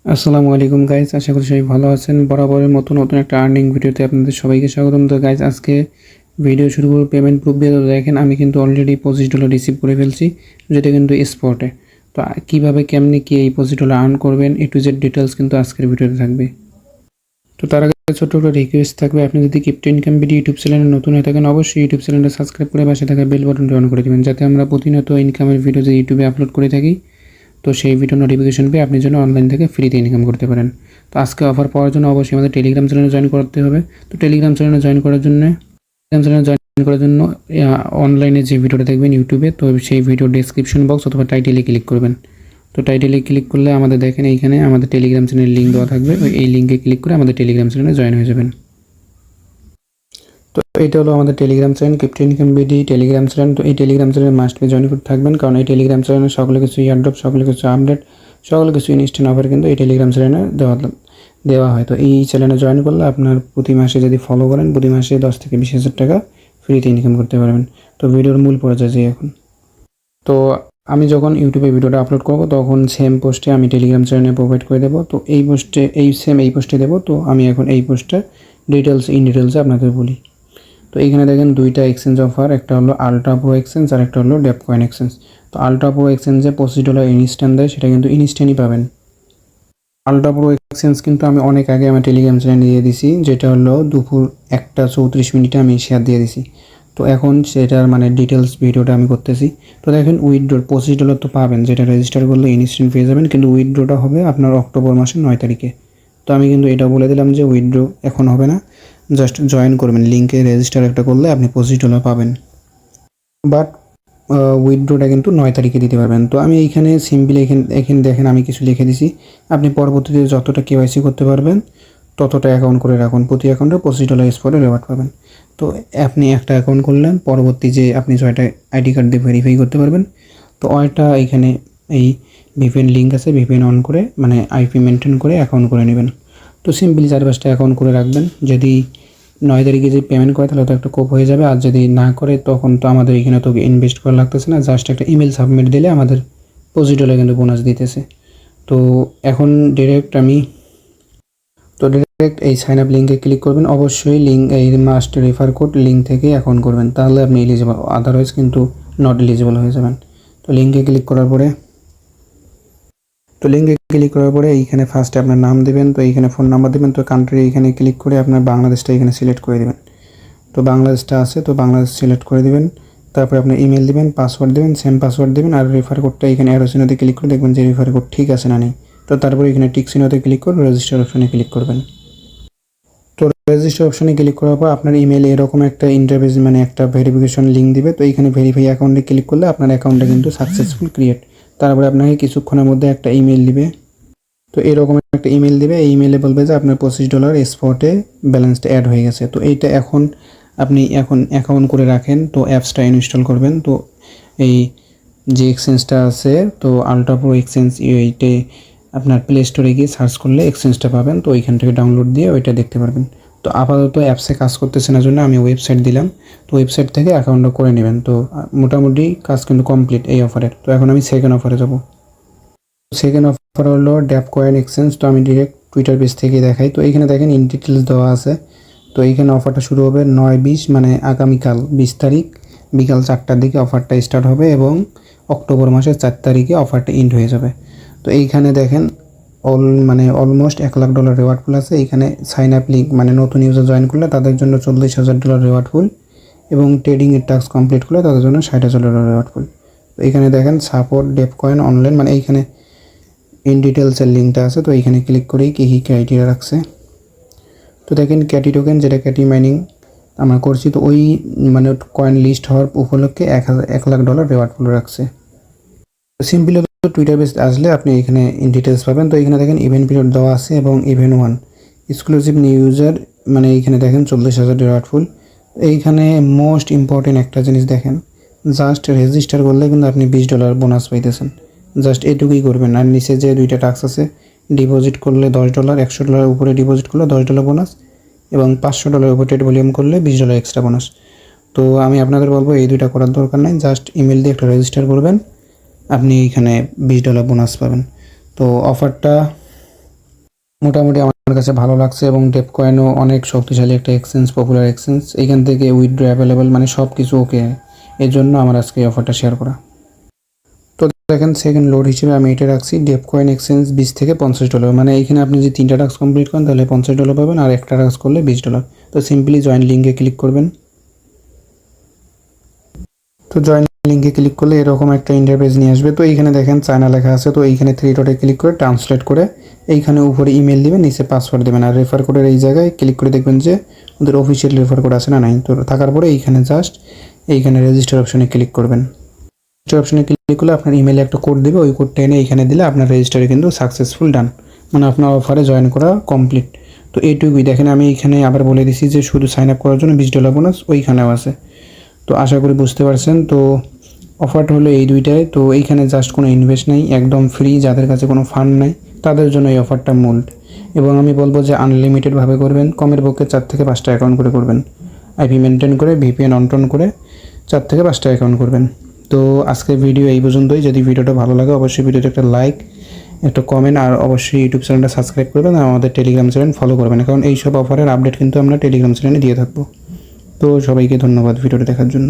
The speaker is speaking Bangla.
আসসালামু আলাইকুম গাইজ, আশা করি সবাই ভালো আছেন। বরাবরের মতো নতুন একটা আর্নিং ভিডিওতে আপনাদের সবাইকে স্বাগতম। তো গাইজ, আজকে ভিডিও শুরু করব পেমেন্ট প্রুফ দিয়ে। তো দেখেন, আমি কিন্তু অলরেডি $25 রিসিভ করে ফেলছি, যেটা কিন্তু স্পটে। তো কীভাবে কেমনি কি এই $25 আর্ন করবেন, এ টু জেড ডিটেলস কিন্তু আজকের ভিডিওতে থাকবে। তো তার আগে ছোট্ট একটা রিকোয়েস্ট থাকবে, আপনি যদি ক্রিপ্টো ইনকাম ভিডিও ইউটিউব চ্যানেলে নতুন হয়ে থাকেন, অবশ্যই ইউটিউব চ্যানেলটা সাবস্ক্রাইব করে পাশে থাকা বেল বাটনটি অন করে দেবেন, যাতে আমরা প্রতিনিয়ত ইনকামের ভিডিও যে ইউটিউবে আপলোড করে থাকি, তো সেই ভিডিও নোটিফিকেশন পেয়ে আপনি যেন অনলাইন থেকে ফ্রিতে ইনকাম করতে পারেন। তো আজকে অফার পাওয়ার জন্য অবশ্যই আমাদের টেলিগ্রাম চ্যানেলে জয়েন করতে হবে। তো টেলিগ্রাম চ্যানেলে জয়েন করার জন্য অনলাইনে যে ভিডিওটা দেখবেন ইউটিউবে, তো সেই ভিডিও ডেসক্রিপশন বক্স অথবা টাইটেলে ক্লিক করবেন। তো টাইটেলে ক্লিক করলে আমাদের দেখেন এইখানে আমাদের টেলিগ্রাম চ্যানেলের লিঙ্ক দেওয়া থাকবে, এই লিঙ্কে ক্লিক করে আমাদের টেলিগ্রাম চ্যানেলে জয়েন হয়ে যাবেন। তো এটা হলো আমাদের Telegram channel, crypto income BD Telegram channel. তো এই টেলিগ্রাম চ্যানেলে মাস্ট বি জয়েন করতে থাকবেন, কারণ এই টেলিগ্রাম চ্যানেলে সকলে কিছু ইয়ারড্রপ, সকলে কিছু আপডেট, সকলে কিছু ইনস্ট্যান্ট অফার কিন্তু এই টেলিগ্রাম চ্যানেলে দেওয়া হয়। তো এই চ্যানেলে জয়েন করলে আপনার প্রতি মাসে যদি ফলো করেন, প্রতি মাসে 10 থেকে 20,000 টাকা ফ্রিতে ইনকাম করতে পারবেন। তো ভিডিওর মূল পর্যায়ে যাই এখন। তো আমি যখন ইউটিউবে ভিডিওটা আপলোড করব, তখন সেম পোস্টে আমি টেলিগ্রাম চ্যানেলে প্রোভাইড করে দেবো। তো এই পোস্টে এই পোস্টে দেবো। তো আমি এখন এই পোস্টে ডিটেলসে আপনাদের বলি। তো এইখানে দেখেন দুইটা এক্সচেঞ্জ অফার, একটা হলো আলট্রা প্রো এক্সচেঞ্জ আর একটা হলো ডেপ কয়েন এক্সচেঞ্জ। তো আলট্রা প্রো এক্সচেঞ্জে $25 ইনস্ট্যান্ট দেয়, সেটা কিন্তু ইনস্ট্যান্টই পাবেন। আলট্রা প্রো এক্সচেঞ্জ কিন্তু আমি অনেক আগে আমার টেলিগ্রাম চ্যানেলে দিয়ে দিছি, যেটা হলো দুপুর 1:34 আমি শেয়ার দিয়ে দিছি। তো এখন সেটার ডিটেলস ভিডিওটা আমি করতেছি। তো দেখেন, উইথড্র $25 তো পাবেন, যেটা রেজিস্টার করলে ইনস্ট্যান্ট পেয়ে যাবেন, কিন্তু উইথড্রটা হবে আপনার অক্টোবর মাসের 9 তারিখে। তো আমি কিন্তু এটা বলে দিলাম যে উইথড্র এখন হবে না, জাস্ট জয়েন করবেন, লিঙ্কে রেজিস্টার একটা করলে আপনি $25 পাবেন। বাট উইথড্রটা কিন্তু 9 তারিখে দিতে পারবেন। তো আমি এইখানে সিম্পলি এখানে দেখেন আমি কিছু লিখে দিছি। আপনি পরবর্তীতে যতটা কেওয়াইসি করতে পারবেন ততটা অ্যাকাউন্ট করে রাখুন, প্রতি অ্যাকাউন্টে $25 স্পটে রিওয়ার্ড পাবেন। তো আপনি একটা অ্যাকাউন্ট করলেন, পরবর্তী যে আপনি 6টা আইডি কার্ড দিয়ে ভেরিফাই করতে পারবেন। তো ওইটা এইখানে এই ভিপিএন লিঙ্ক আছে, ভিপিএন অন করে আইপি মেনটেন করে অ্যাকাউন্ট করে নেবেন। তো সিম্পলি 4-5টা অ্যাকাউন্ট করে রাখবেন। যদি 9 তারিখে যদি পেমেন্ট করে তাহলে তো একটা কোপ হয়ে যাবে, আর যদি না করে তখন তো আমাদের এখানে তো ইনভেস্ট করা লাগতেছে না, জাস্ট একটা ইমেল সাবমিট দিলে আমাদের $25 কিন্তু বোনাস দিতেছে। তো এখন ডিরেক্ট এই সাইন আপ লিঙ্কে ক্লিক করবেন। অবশ্যই এই মাস্ট রেফার কোড লিঙ্ক থেকে অ্যাকাউন্ট করবেন, তাহলে আপনি এলিজিবল, আদারওয়াইজ কিন্তু নট এলিজিবল হয়ে যাবেন। তো লিঙ্কে ক্লিক করার পরে এইখানে ফার্স্টে আপনার নাম দেবেন, তো এইখানে ফোন নাম্বার দেবেন। তো কান্ট্রি এইখানে ক্লিক করে আপনার বাংলাদেশটা এখানে সিলেক্ট করে দেবেন। তো বাংলাদেশটা আছে, তো বাংলাদেশ সিলেক্ট করে দেবেন। তারপরে আপনি ইমেল দেবেন, পাসওয়ার্ড দেবেন, সেম পাসওয়ার্ড দেবেন, আর রেফার কোডটা এখানে অ্যারো চিহ্নতে ক্লিক করে দেখবেন যে রেফার কোড ঠিক আছে না নেই। তো তারপরে এখানে টিক চিহ্নতে ক্লিক করে রেজিস্টার অপশনে ক্লিক করবেন। তো রেজিস্টার অপশনে ক্লিক করার পর আপনার ইমেলে এরকম একটা ইন্টারফেস একটা ভেরিফিকেশন লিঙ্ক দিবে। তো এইখানে ভেরিফাই অ্যাকাউন্টে ক্লিক করলে আপনার অ্যাকাউন্টটা কিন্তু সাকসেসফুল ক্রিয়েট। তারপরে আপনাকে কিছুক্ষণের মধ্যে একটা ইমেল দিবে। তো এরকম একটা ইমেল দিবে, এই ইমেলে বলবে যে আপনার $25 স্পটে ব্যালেন্সটা অ্যাড হয়ে গেছে। তো এইটা আপনি অ্যাকাউন্ট করে রাখেন। তো অ্যাপসটা ইনস্টল করবেন। তো এই যে এক্সচেঞ্জটা আছে, তো আলট্রা প্রো এক্সচেঞ্জ, এইটে আপনার প্লে স্টোরে গিয়ে সার্চ করলে এক্সচেঞ্জটা পাবেন। তো ওইখান থেকে ডাউনলোড দিয়ে ওইটা দেখতে পারবেন। তো আপাতত অ্যাপসে কাজ করতেছে না জন্য আমি ওয়েবসাইট দিলাম। তো ওয়েবসাইট থেকে অ্যাকাউন্টটা করে নেবেন। তো মোটামুটি কাজ কিন্তু কমপ্লিট এই অফারের। তো এখন আমি সেকেন্ড অফারে যাব। সেকেন্ড অফার হলো ড্যাপ কয়েন এক্সচেঞ্জ। তো আমি ডিরেক্ট টুইটার পেজ থেকে দেখাই। তো এইখানে দেখেন ইন ডিটেলস দেওয়া আছে। তো এইখানে অফারটা শুরু হবে 9/20 আগামীকাল 20 তারিখ বিকাল 4টার দিকে অফারটা স্টার্ট হবে, এবং অক্টোবর মাসের 4 তারিখে অফারটা এন্ড হয়ে যাবে। তো এইখানে দেখেন অলমোস্ট $1,00,000 রিওয়ার্ড ফুল আছে। এইখানে সাইন আপ লিঙ্ক নতুন ইউজার জয়েন করলে তাদের জন্য $40,000 রিওয়ার্ড ফুল, এবং ট্রেডিংয়ের টাস্ক কমপ্লিট করলে তাদের জন্য $60,000 রিওয়ার্ড ফুল। তো এইখানে দেখেন সাপোর্ট ডেপ কয়েন অনলাইন, এইখানে ইন ডিটেলসের লিঙ্কটা আছে। তো এইখানে ক্লিক করেই কী কী ক্রাইটেরিয়া রাখছে। তো দেখেন ক্যাটি টোকেন, যেটা ক্যাটি মাইনিং আমরা করছি, তো ওই কয়েন লিস্ট হওয়ার উপলক্ষে $1,00,000 রিওয়ার্ড ফুল রাখছে। সিম্পলি টুইটার বেস আসলে আপনি এখানে ইন ডিটেলস পাবেন। তো এখানে দেখেন ইভেন্ট পিরিয়ড দেওয়া আছে, এবং ইভেন্ট 1 এক্সক্লুসিভ নিউ ইউজার, এইখানে দেখেন 40,000 রিওয়ার্ড ফুল। এইখানে মোস্ট ইম্পর্টেন্ট একটা জিনিস দেখেন, জাস্ট রেজিস্টার করলে কিন্তু আপনি $20 বোনাস পাইতেছেন। জাস্ট এটুকুই করবেন। আর নিচে যে দুইটা টাস্ক আছে, ডিপোজিট করলে $10, $100 উপরে ডিপোজিট করলে $10 বোনাস, এবং $500 উপরে ট্রেড ভলিউম করলে $20 এক্সট্রা বোনাস। তো আমি আপনাদের বলবো এই দুইটা করার দরকার নাই, জাস্ট ইমেল দিয়ে একটা রেজিস্টার করবেন, আপনি এখানে $20 বোনাস পাবেন। তো অফারটা মোটামুটি আমার কাছে ভালো লাগছে এবং ডেপকয়েনও অনেক শক্তিশালী একটা এক্সচেঞ্জ, পপুলার এক্সচেঞ্জ। এইখান থেকে উইথড্র অ্যাভেলেবল, মানে সব কিছু ওকে। এর জন্য আমার আজকে এই অফারটা শেয়ার করা। তো দেখেন সেকেন্ড লোড হিসেবে আমি এটা রাখছি ডেপকয়েন এক্সচেঞ্জ $20 থেকে $50, মানে এইখানে আপনি যদি 3টা টাস্ক কমপ্লিট করেন তাহলে $50 পাবেন, আর একটা টাস্ক করলে $20। তো সিম্পলি জয়েন লিঙ্কে ক্লিক করবেন। তো জয়েন লিঙ্কে ক্লিক করলে এরকম একটা ইন্টারফেস নিয়ে আসবে। তো এইখানে দেখেন চায়না লেখা আছে, তো এইখানে 3 ডটে ক্লিক করে ট্রান্সলেট করে এইখানে উপরে ইমেল দিবেন, নিচে পাসওয়ার্ড দেবেন, আর রেফার কোডের এই জায়গায় ক্লিক করে দেখবেন যে ওদের অফিসিয়াল রেফার কোড আছে না নাই। তো থাকার পরে এইখানে জাস্ট এইখানে রেজিস্টার অপশনে ক্লিক করবেন। রেজিস্টার অপশনে ক্লিক করলে আপনার ইমেলে একটা কোড দেবে, ওই কোডটা এনে এইখানে দিলে আপনার রেজিস্টারে কিন্তু সাকসেসফুল ডান, মানে আপনার অফারে জয়েন করা কমপ্লিট। তো এইটুকুই। দেখেন আমি এইখানে আবার বলে দিছি যে শুধু সাইন আপ করার জন্য $20 বোনাস ওইখানেও আছে। তো আশা করি বুঝতে পারছেন। তো অফারটা হলো এই দুইটাই। তো এইখানে জাস্ট কোনো ইনভেস্ট নেই, একদম ফ্রি। যাদের কাছে কোনো ফান্ড নাই তাদের জন্য এই অফারটা মূল। এবং আমি বলবো যে আনলিমিটেডভাবে করবেন, কমের পক্ষে 4 থেকে 5টা অ্যাকাউন্ট করে করবেন। আইপি মেনটেন করে ভিপিএন অন করে 4 থেকে 5টা অ্যাকাউন্ট করবেন। তো আজকের ভিডিও এই পর্যন্তই। যদি ভিডিওটা ভালো লাগে অবশ্যই ভিডিওতে একটা লাইক, একটা কমেন্ট, আর অবশ্যই ইউটিউব চ্যানেলটা সাবস্ক্রাইব করবেন, আর আমাদের টেলিগ্রাম চ্যানেল ফলো করবেন, কারণ এইসব অফারের আপডেট কিন্তু আমরা টেলিগ্রাম চ্যানেলে দিয়ে থাকবো। তো সবাইকে ধন্যবাদ ভিডিওটা দেখার জন্য।